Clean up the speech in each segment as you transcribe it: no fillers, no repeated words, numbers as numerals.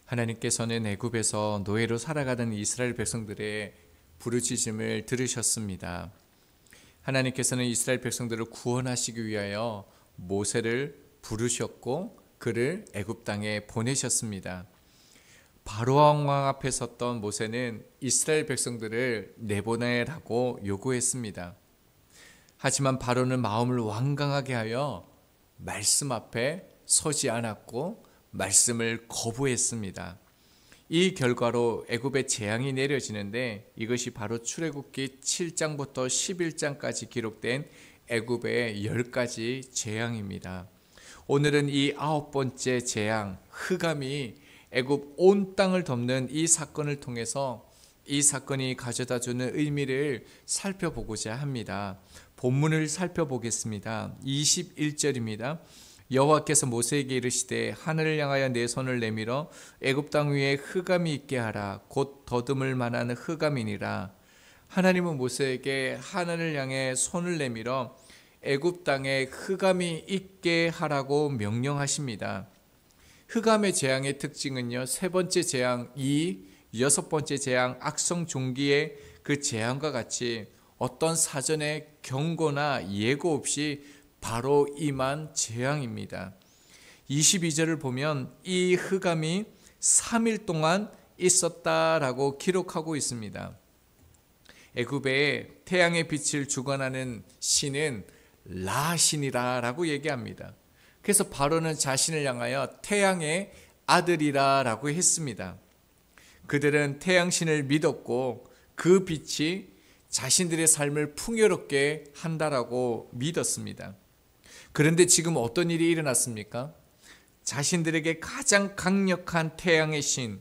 하나님께서는 애굽에서 노예로 살아가던 이스라엘 백성들의 부르짖음을 들으셨습니다. 하나님께서는 이스라엘 백성들을 구원하시기 위하여 모세를 부르셨고 그를 애굽 땅에 보내셨습니다. 바로 왕 앞에 섰던 모세는 이스라엘 백성들을 내보내라고 요구했습니다. 하지만 바로는 마음을 완강하게 하여 말씀 앞에 서지 않았고 말씀을 거부했습니다. 이 결과로 애굽에 재앙이 내려지는데 이것이 바로 출애굽기 7장부터 11장까지 기록된 애굽의 10가지 재앙입니다. 오늘은 이 9번째 재앙, 흑암이 애굽 온 땅을 덮는 이 사건을 통해서 이 사건이 가져다주는 의미를 살펴보고자 합니다. 본문을 살펴보겠습니다. 21절입니다. 여호와께서 모세에게 이르시되 하늘을 향하여 내 손을 내밀어 애굽 땅 위에 흑암이 있게 하라. 곧 더듬을 만한 흑암이니라. 하나님은 모세에게 하늘을 향해 손을 내밀어 애굽 땅에 흑암이 있게 하라고 명령하십니다. 흑암의 재앙의 특징은요, 세 번째 재앙 여섯 번째 재앙 악성 종기의 그 재앙과 같이 어떤 사전의 경고나 예고 없이 바로 임한 재앙입니다. 22절을 보면 이 흑암이 3일 동안 있었다라고 기록하고 있습니다. 애굽의 태양의 빛을 주관하는 신은 라신이라고 얘기합니다. 그래서 바로는 자신을 향하여 태양의 아들이라고 했습니다. 그들은 태양신을 믿었고 그 빛이 자신들의 삶을 풍요롭게 한다라고 믿었습니다. 그런데 지금 어떤 일이 일어났습니까? 자신들에게 가장 강력한 태양의 신,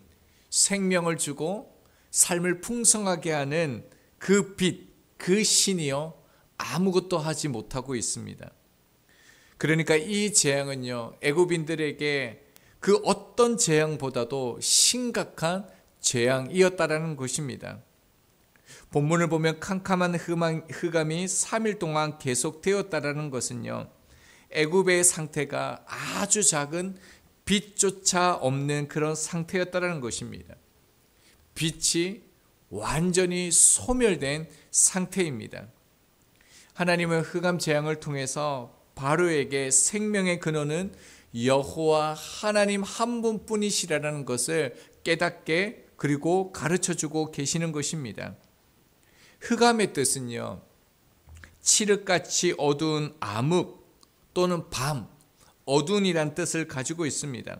생명을 주고 삶을 풍성하게 하는 그 빛, 그 신이요, 아무것도 하지 못하고 있습니다. 그러니까 이 재앙은요, 애굽인들에게 그 어떤 재앙보다도 심각한 재앙이었다라는 것입니다. 본문을 보면 캄캄한 흑암이 3일 동안 계속되었다라는 것은요, 애굽의 상태가 아주 작은 빛조차 없는 그런 상태였다라는 것입니다. 빛이 완전히 소멸된 상태입니다. 하나님은 흑암 재앙을 통해서 바로에게 생명의 근원은 여호와 하나님 한 분뿐이시라는 것을 깨닫게 그리고 가르쳐주고 계시는 것입니다. 흑암의 뜻은요, 칠흑같이 어두운 암흑 또는 밤, 어두운이란 뜻을 가지고 있습니다.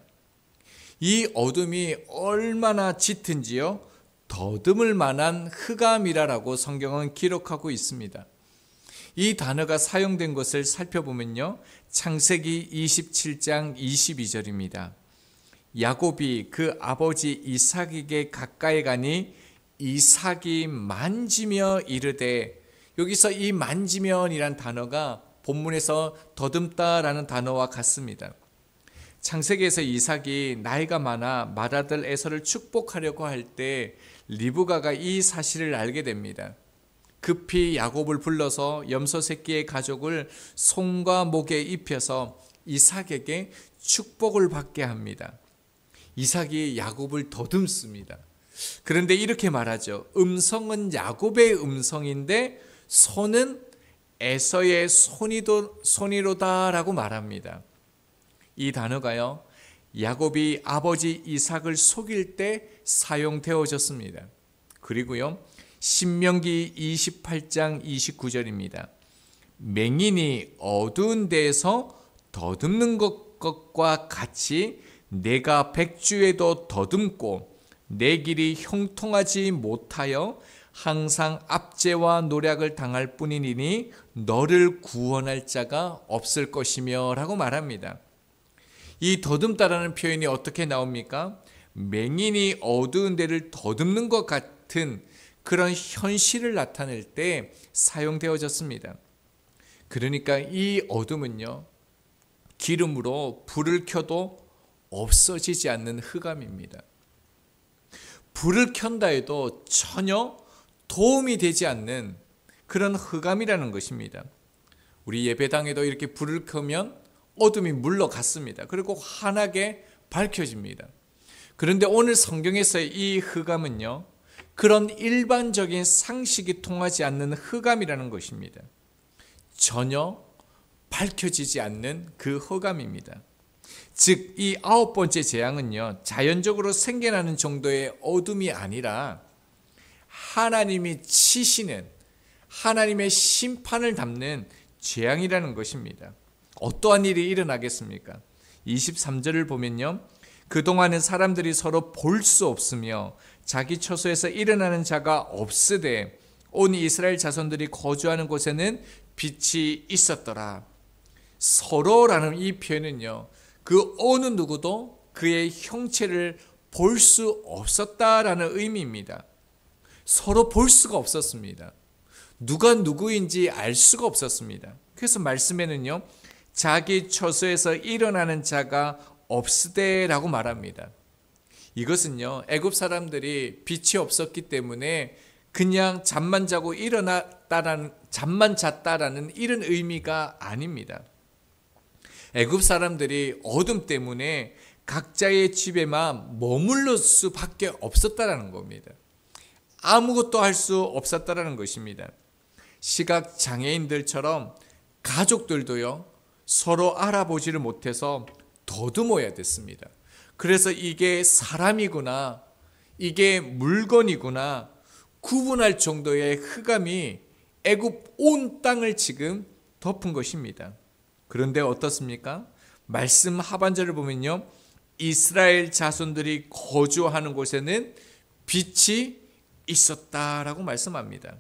이 어둠이 얼마나 짙은지요, 더듬을 만한 흑암이라고 성경은 기록하고 있습니다. 이 단어가 사용된 것을 살펴보면요, 창세기 27장 22절입니다. 야곱이 그 아버지 이삭에게 가까이 가니 이삭이 만지며 이르되, 여기서 이 만지면이란 단어가 본문에서 더듬다라는 단어와 같습니다. 창세기에서 이삭이 나이가 많아 맏아들 에서를 축복하려고 할 때 리브가가 이 사실을 알게 됩니다. 급히 야곱을 불러서 염소 새끼의 가죽을 손과 목에 입혀서 이삭에게 축복을 받게 합니다. 이삭이 야곱을 더듬습니다. 그런데 이렇게 말하죠. 음성은 야곱의 음성인데 손은 에서의 손이로다라고 말합니다. 이 단어가요, 야곱이 아버지 이삭을 속일 때 사용되어졌습니다. 그리고요, 신명기 28장 29절입니다. 맹인이 어두운 데에서 더듬는 것과 같이 내가 백주에도 더듬고 내 길이 형통하지 못하여 항상 압제와 노략을 당할 뿐이니 너를 구원할 자가 없을 것이며 라고 말합니다. 이 더듬다라는 표현이 어떻게 나옵니까? 맹인이 어두운 데를 더듬는 것 같은 그런 현실을 나타낼 때 사용되어졌습니다. 그러니까 이 어둠은요, 기름으로 불을 켜도 없어지지 않는 흑암입니다. 불을 켠다 해도 전혀 도움이 되지 않는 그런 흑암이라는 것입니다. 우리 예배당에도 이렇게 불을 켜면 어둠이 물러갔습니다. 그리고 환하게 밝혀집니다. 그런데 오늘 성경에서의 이 흑암은요, 그런 일반적인 상식이 통하지 않는 흑암이라는 것입니다. 전혀 밝혀지지 않는 그 흑암입니다. 즉, 이 9번째 재앙은요, 자연적으로 생겨나는 정도의 어둠이 아니라 하나님이 치시는, 하나님의 심판을 담는 재앙이라는 것입니다. 어떠한 일이 일어나겠습니까? 23절을 보면요, 그동안은 사람들이 서로 볼 수 없으며 자기 처소에서 일어나는 자가 없으되 온 이스라엘 자손들이 거주하는 곳에는 빛이 있었더라. 서로라는 이 표현은요, 그 어느 누구도 그의 형체를 볼 수 없었다라는 의미입니다. 서로 볼 수가 없었습니다. 누가 누구인지 알 수가 없었습니다. 그래서 말씀에는요, 자기 처소에서 일어나는 자가 없으되라고 말합니다. 이것은요, 애굽 사람들이 빛이 없었기 때문에 그냥 잠만 잤다라는 이런 의미가 아닙니다. 애굽 사람들이 어둠 때문에 각자의 집에만 머물러 수밖에 없었다라는 겁니다. 아무것도 할 수 없었다라는 것입니다. 시각 장애인들처럼 가족들도요, 서로 알아보지를 못해서 더듬어야 됐습니다. 그래서 이게 사람이구나, 이게 물건이구나 구분할 정도의 흑암이 애굽 온 땅을 지금 덮은 것입니다. 그런데 어떻습니까? 말씀 하반절을 보면요, 이스라엘 자손들이 거주하는 곳에는 빛이 있었다라고 말씀합니다.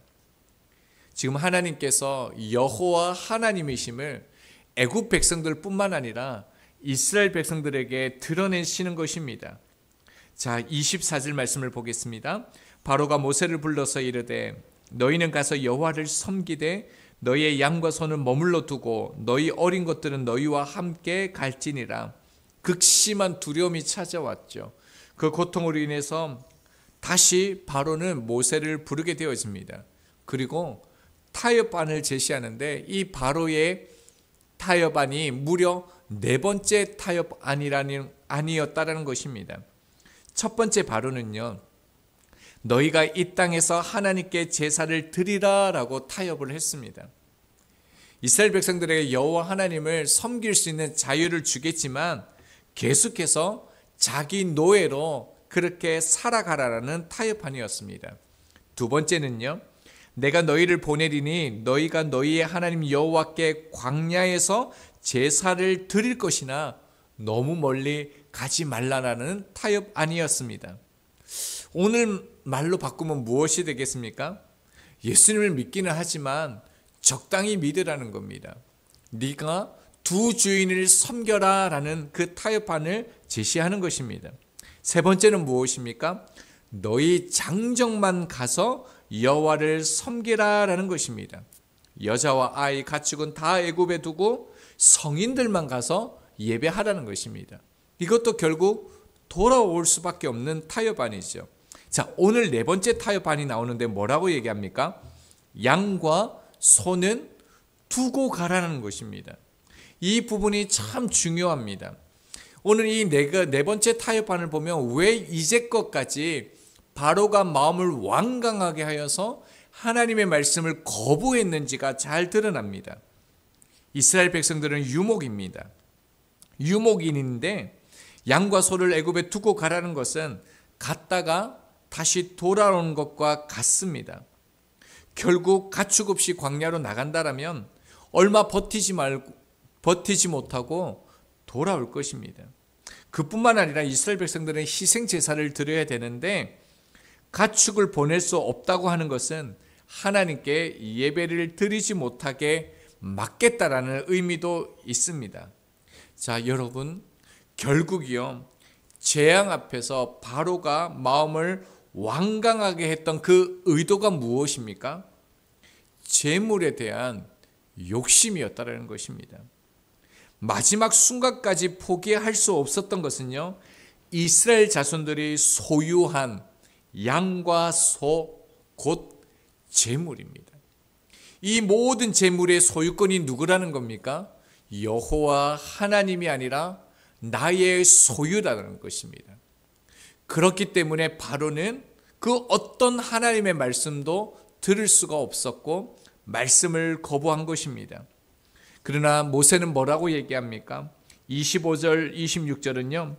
지금 하나님께서 여호와 하나님이심을 애굽 백성들뿐만 아니라 이스라엘 백성들에게 드러내시는 것입니다. 자, 24절 말씀을 보겠습니다. 바로가 모세를 불러서 이르되 너희는 가서 여호와를 섬기되 너희의 양과 소는 머물러 두고 너희 어린 것들은 너희와 함께 갈지니라. 극심한 두려움이 찾아왔죠. 그 고통으로 인해서 다시 바로는 모세를 부르게 되어집니다. 그리고 타협안을 제시하는데 이 바로의 타협안이 무려 4번째 타협안이었다라는 것입니다. 첫 번째 바로는요, 너희가 이 땅에서 하나님께 제사를 드리라 라고 타협을 했습니다. 이스라엘 백성들에게 여호와 하나님을 섬길 수 있는 자유를 주겠지만 계속해서 자기 노예로 그렇게 살아가라라는 타협안이었습니다. 두 번째는요, 내가 너희를 보내리니 너희가 너희의 하나님 여호와께 광야에서 제사를 드릴 것이나 너무 멀리 가지 말라라는 타협안이었습니다. 오늘 말로 바꾸면 무엇이 되겠습니까? 예수님을 믿기는 하지만 적당히 믿으라는 겁니다. 네가 두 주인을 섬겨라 라는 그 타협안을 제시하는 것입니다. 세 번째는 무엇입니까? 너희 장정만 가서 여호와를 섬기라 라는 것입니다. 여자와 아이 가축은 다 애굽에 두고 성인들만 가서 예배하라는 것입니다. 이것도 결국 돌아올 수밖에 없는 타협안이죠. 자, 오늘 4번째 타협안이 나오는데 뭐라고 얘기합니까? 양과 소는 두고 가라는 것입니다. 이 부분이 참 중요합니다. 오늘 이 4번째 타협안을 보면 왜 이제껏까지 바로가 마음을 완강하게 하여서 하나님의 말씀을 거부했는지가 잘 드러납니다. 이스라엘 백성들은 유목입니다. 유목인인데 양과 소를 애굽에 두고 가라는 것은 갔다가 다시 돌아오는 것과 같습니다. 결국 가축 없이 광야로 나간다라면 얼마 버티지 못하고 돌아올 것입니다. 그뿐만 아니라 이스라엘 백성들은 희생 제사를 드려야 되는데 가축을 보낼 수 없다고 하는 것은 하나님께 예배를 드리지 못하게 막겠다라는 의미도 있습니다. 자, 여러분, 결국이요, 재앙 앞에서 바로가 마음을 완강하게 했던 그 의도가 무엇입니까? 재물에 대한 욕심이었다는 것입니다. 마지막 순간까지 포기할 수 없었던 것은요, 이스라엘 자손들이 소유한 양과 소, 곧 재물입니다. 이 모든 재물의 소유권이 누구라는 겁니까? 여호와 하나님이 아니라 나의 소유라는 것입니다. 그렇기 때문에 바로는 그 어떤 하나님의 말씀도 들을 수가 없었고 말씀을 거부한 것입니다. 그러나 모세는 뭐라고 얘기합니까? 25절, 26절은요.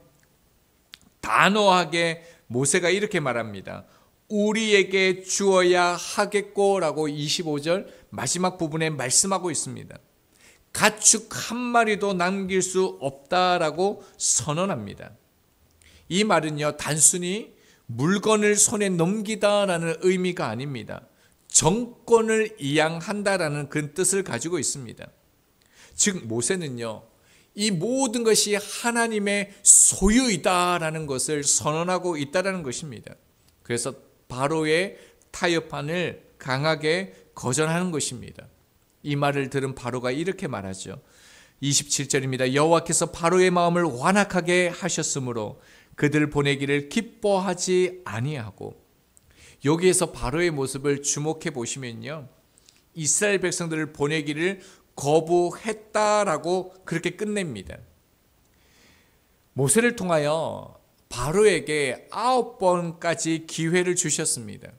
단호하게 모세가 이렇게 말합니다. 우리에게 주어야 하겠고라고 25절 마지막 부분에 말씀하고 있습니다. 가축 한 마리도 남길 수 없다라고 선언합니다. 이 말은요, 단순히 물건을 손에 넘기다라는 의미가 아닙니다. 정권을 이양한다라는 그 뜻을 가지고 있습니다. 즉 모세는요, 이 모든 것이 하나님의 소유이다라는 것을 선언하고 있다라는 것입니다. 그래서 바로의 타협안을 강하게 거절하는 것입니다. 이 말을 들은 바로가 이렇게 말하죠. 27절입니다. 여호와께서 바로의 마음을 완악하게 하셨으므로 그들 보내기를 기뻐하지 아니하고. 여기에서 바로의 모습을 주목해 보시면요, 이스라엘 백성들을 보내기를 거부했다라고 그렇게 끝냅니다. 모세를 통하여 바로에게 9번까지 기회를 주셨습니다.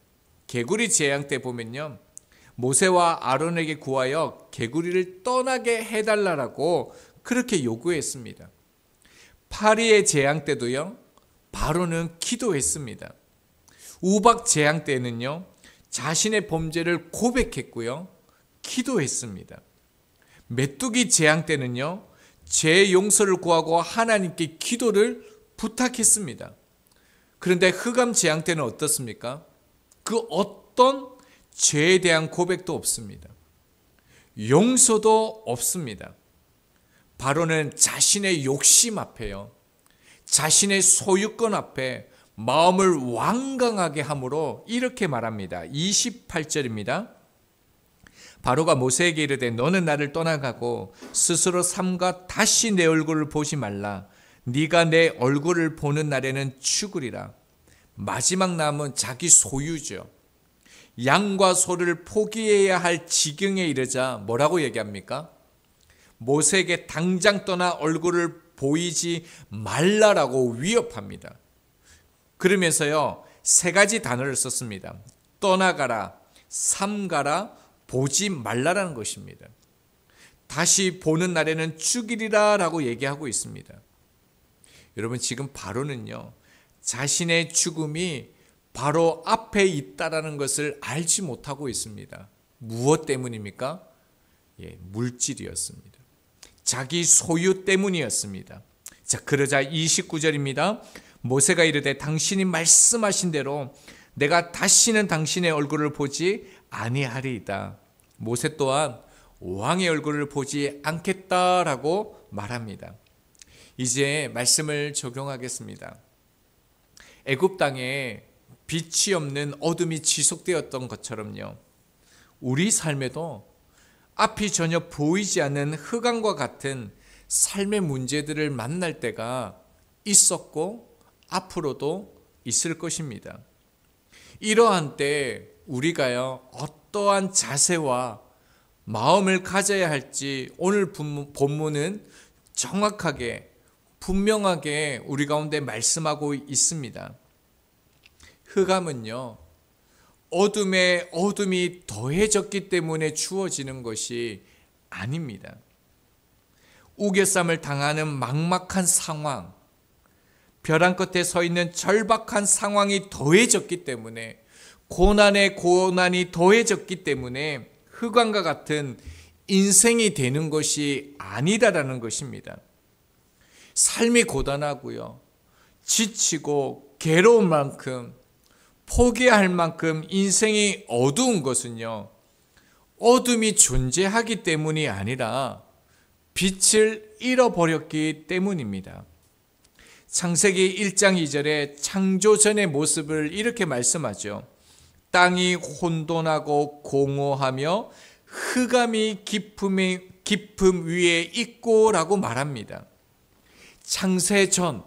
개구리 재앙 때 보면요, 모세와 아론에게 구하여 개구리를 떠나게 해달라고 그렇게 요구했습니다. 파리의 재앙 때도요, 바로는 기도했습니다. 우박 재앙 때는요, 자신의 범죄를 고백했고요, 기도했습니다. 메뚜기 재앙 때는요, 죄 용서를 구하고 하나님께 기도를 부탁했습니다. 그런데 흑암 재앙 때는 어떻습니까? 그 어떤 죄에 대한 고백도 없습니다. 용서도 없습니다. 바로는 자신의 욕심 앞에요, 자신의 소유권 앞에 마음을 완강하게 함으로 이렇게 말합니다. 28절입니다. 바로가 모세에게 이르되 너는 나를 떠나가고 스스로 삼가 다시 내 얼굴을 보지 말라. 네가 내 얼굴을 보는 날에는 죽으리라. 마지막 남은 자기 소유죠. 양과 소를 포기해야 할 지경에 이르자 뭐라고 얘기합니까? 모세에게 당장 떠나 얼굴을 보이지 말라라고 위협합니다. 그러면서요, 세 가지 단어를 썼습니다. 떠나가라, 삼가라, 보지 말라라는 것입니다. 다시 보는 날에는 죽이리라 라고 얘기하고 있습니다. 여러분, 지금 바로는요, 자신의 죽음이 바로 앞에 있다라는 것을 알지 못하고 있습니다. 무엇 때문입니까? 물질이었습니다. 자기 소유 때문이었습니다. 자, 그러자 29절입니다. 모세가 이르되 당신이 말씀하신 대로 내가 다시는 당신의 얼굴을 보지 아니하리이다. 모세 또한 왕의 얼굴을 보지 않겠다라고 말합니다. 이제 말씀을 적용하겠습니다. 애굽 땅에 빛이 없는 어둠이 지속되었던 것처럼요, 우리 삶에도 앞이 전혀 보이지 않는 흑암과 같은 삶의 문제들을 만날 때가 있었고 앞으로도 있을 것입니다. 이러한 때 우리가요, 어떠한 자세와 마음을 가져야 할지 오늘 본문은 정확하게 분명하게 우리 가운데 말씀하고 있습니다. 흑암은요, 어둠에 어둠이 더해졌기 때문에 주어지는 것이 아닙니다. 우겨쌈을 당하는 막막한 상황, 벼랑 끝에 서 있는 절박한 상황이 더해졌기 때문에, 고난에 고난이 더해졌기 때문에 흑암과 같은 인생이 되는 것이 아니다라는 것입니다. 삶이 고단하고요, 지치고 괴로운 만큼, 포기할 만큼 인생이 어두운 것은요, 어둠이 존재하기 때문이 아니라 빛을 잃어버렸기 때문입니다. 창세기 1장 2절에 창조 전의 모습을 이렇게 말씀하죠. 땅이 혼돈하고 공허하며 흑암이 깊음 위에 있고 라고 말합니다. 창세 전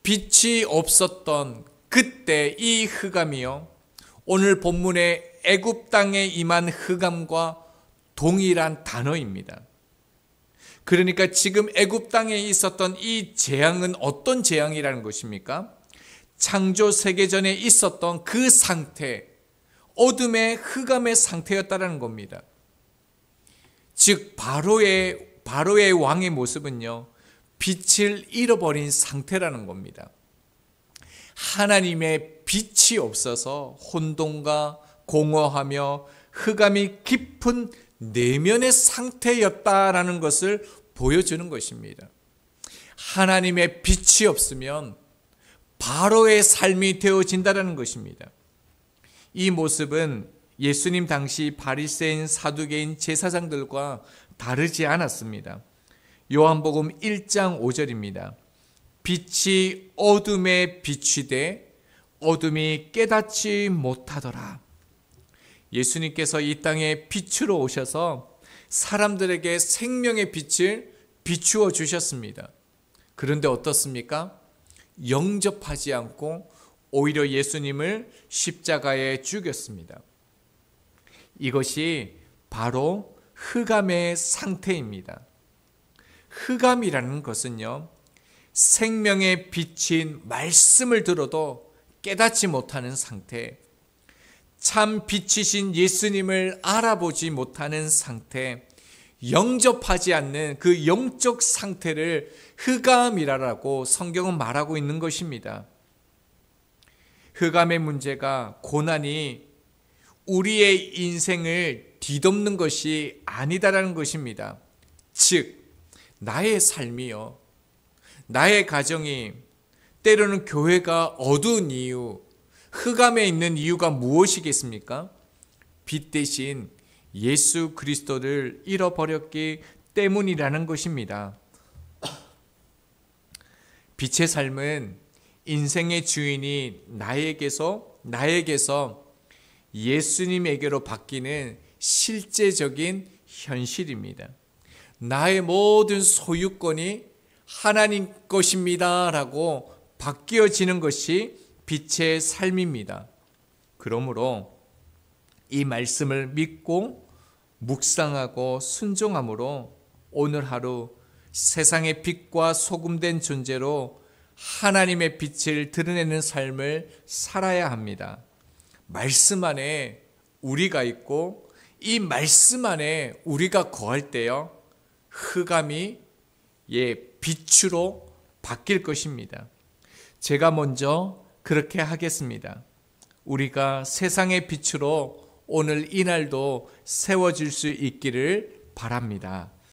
빛이 없었던 그때 이 흑암이요, 오늘 본문의 애굽 땅에 임한 흑암과 동일한 단어입니다. 그러니까 지금 애굽 땅에 있었던 이 재앙은 어떤 재앙이라는 것입니까? 창조 세계전에 있었던 그 상태, 어둠의 흑암의 상태였다라는 겁니다. 즉 바로의 왕의 모습은요, 빛을 잃어버린 상태라는 겁니다. 하나님의 빛이 없어서 혼돈과 공허하며 흑암이 깊은 내면의 상태였다라는 것을 보여주는 것입니다. 하나님의 빛이 없으면 바로의 삶이 되어진다는 것입니다. 이 모습은 예수님 당시 바리새인, 사두개인, 제사장들과 다르지 않았습니다. 요한복음 1장 5절입니다. 빛이 어둠에 비추되 어둠이 깨닫지 못하더라. 예수님께서 이 땅에 빛으로 오셔서 사람들에게 생명의 빛을 비추어 주셨습니다. 그런데 어떻습니까? 영접하지 않고 오히려 예수님을 십자가에 죽였습니다. 이것이 바로 흑암의 상태입니다. 흑암이라는 것은요, 생명의 빛인 말씀을 들어도 깨닫지 못하는 상태, 참 빛이신 예수님을 알아보지 못하는 상태, 영접하지 않는 그 영적 상태를 흑암이라고 성경은 말하고 있는 것입니다. 흑암의 문제가, 고난이 우리의 인생을 뒤덮는 것이 아니다라는 것입니다. 즉 나의 삶이요, 나의 가정이, 때로는 교회가 어두운 이유, 흑암에 있는 이유가 무엇이겠습니까? 빛 대신 예수 그리스도를 잃어버렸기 때문이라는 것입니다. 빛의 삶은 인생의 주인이 나에게서 예수님에게로 바뀌는 실제적인 현실입니다. 나의 모든 소유권이 하나님 것입니다 라고 바뀌어지는 것이 빛의 삶입니다. 그러므로 이 말씀을 믿고 묵상하고 순종함으로 오늘 하루 세상의 빛과 소금된 존재로 하나님의 빛을 드러내는 삶을 살아야 합니다. 말씀 안에 우리가 있고 이 말씀 안에 우리가 거할 때요, 흑암이 빛으로 바뀔 것입니다. 제가 먼저 그렇게 하겠습니다. 우리가 세상의 빛으로 오늘 이날도 세워질 수 있기를 바랍니다.